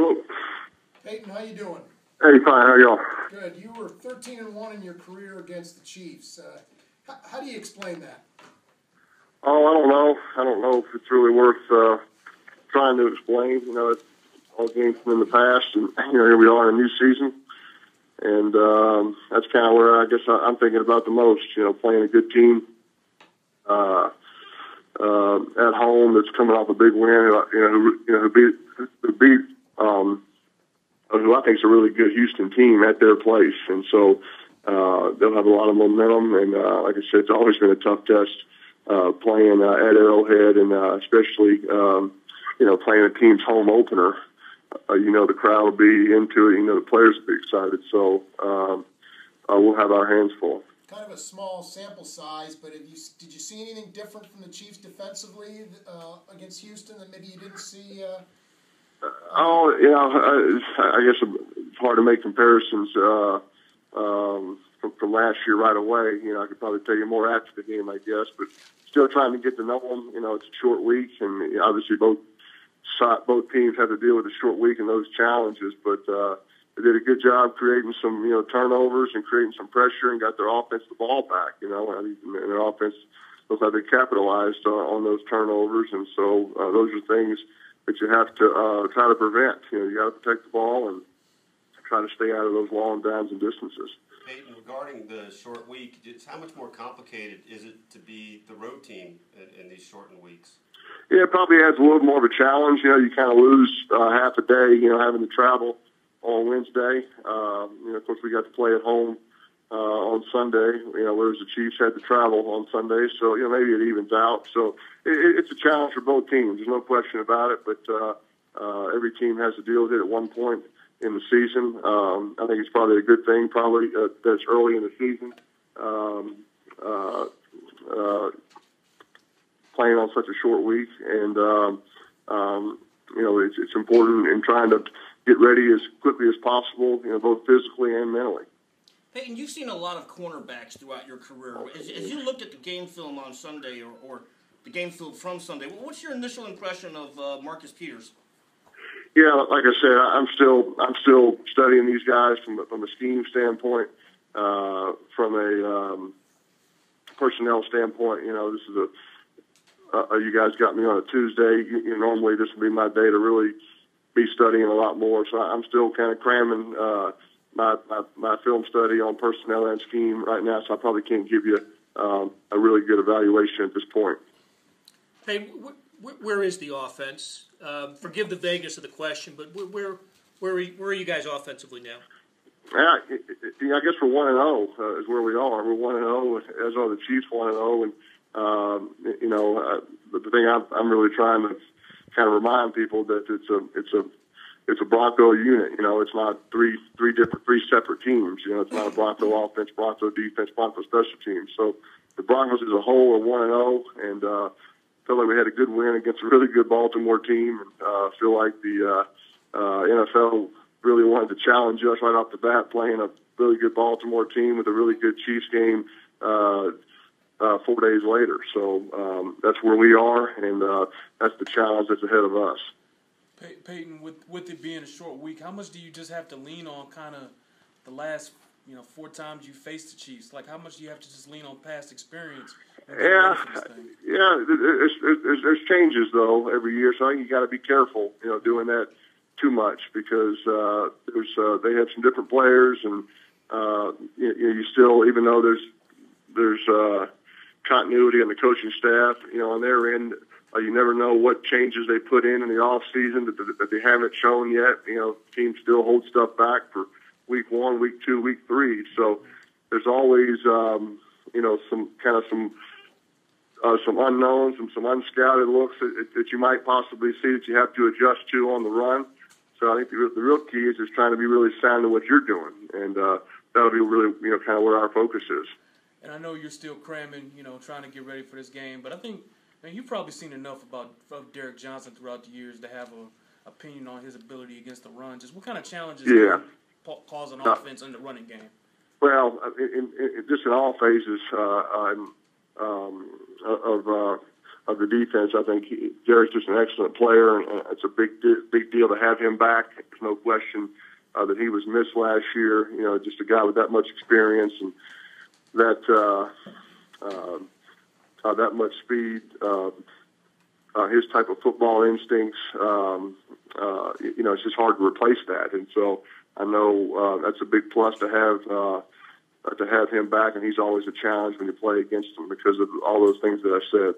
Hello. Peyton, how you doing? Hey, fine. How are y'all? Good. You were 13-1 in your career against the Chiefs. How do you explain that? Oh, I don't know. I don't know if it's really worth trying to explain. You know, it's all games from in the past, and here we are in a new season, and that's kind of where I guess I'm thinking about the most. You know, playing a good team at home that's coming off a big win. Who beat who I think is a really good Houston team at their place, and so they'll have a lot of momentum. And like I said, it's always been a tough test playing at Arrowhead, and especially playing a team's home opener. The crowd will be into it. The players will be excited. So we'll have our hands full. Kind of a small sample size, but did you see anything different from the Chiefs defensively against Houston that maybe you didn't see? I guess it's hard to make comparisons from last year right away. I could probably tell you more after the game, I guess, but still trying to get to know them. It's a short week, and obviously both teams have to deal with a short week and those challenges, but they did a good job creating some, turnovers and creating some pressure and got their offense the ball back, and their offense looks like they capitalized on those turnovers, and so those are things that you have to try to prevent. You got to protect the ball and try to stay out of those long downs and distances. Peyton, regarding the short week, how much more complicated is it to be the road team in these shortened weeks? Yeah, it probably adds a little more of a challenge. You kind of lose half a day, having to travel on Wednesday. Of course, we got to play at home on Sunday, whereas the Chiefs had to travel on Sunday. So, maybe it evens out. So it's a challenge for both teams. There's no question about it. But every team has to deal with it at one point in the season. I think it's probably a good thing, that it's early in the season. Playing on such a short week. And, it's important in trying to get ready as quickly as possible, both physically and mentally. Peyton, you've seen a lot of cornerbacks throughout your career. As you looked at the game film on Sunday or the game film from Sunday, what's your initial impression of Marcus Peters? Yeah, like I said, I'm still studying these guys from a scheme standpoint, from a personnel standpoint. This is you guys got me on a Tuesday. Normally this would be my day to really be studying a lot more. So I'm still kind of cramming my film study on personnel and scheme right now. So I probably can't give you a really good evaluation at this point. Hey, where is the offense? Forgive the vagueness of the question, but where are you guys offensively now? Yeah, I guess we're 1-0 is where we are. We're 1-0, as are the Chiefs 1-0, and the thing I'm really trying to kind of remind people that it's a Bronco unit. It's not three separate teams. It's not a Bronco offense, Bronco defense, Bronco special teams. So the Broncos as a whole are 1-0, and feel like we had a good win against a really good Baltimore team, and feel like the NFL really wanted to challenge us right off the bat, playing a really good Baltimore team with a really good Chiefs game 4 days later. So that's where we are, and that's the challenge that's ahead of us. Peyton, with it being a short week, how much do you just have to lean on kind of the last 4 times you faced the Chiefs? Like, how much do you have to just lean on past experience? Yeah. There's changes though every year, so I think you got to be careful, doing that too much because they have some different players, and you still, even though there's continuity on the coaching staff, on their end. You never know what changes they put in the off season that they haven't shown yet. Teams still hold stuff back for week 1, week 2, week 3. So there's always, some unknowns and some unscouted looks that you might possibly see that you have to adjust to on the run. So I think the real key is just trying to be really sound in what you're doing, and that'll be really, kind of where our focus is. And I know you're still cramming, trying to get ready for this game, but I think. Man, you've probably seen enough of Derek Johnson throughout the years to have an opinion on his ability against the run. Just what kind of challenges can cause an offense in the running game? Well, just in all phases the defense. I think Derek's just an excellent player, and it's a big deal to have him back. There's no question that he was missed last year. You know, just a guy with that much experience and that much speed, his type of football instincts. You know, it's just hard to replace that, and so I know that's a big plus to have him back, and he's always a challenge when you play against him because of all those things that I said.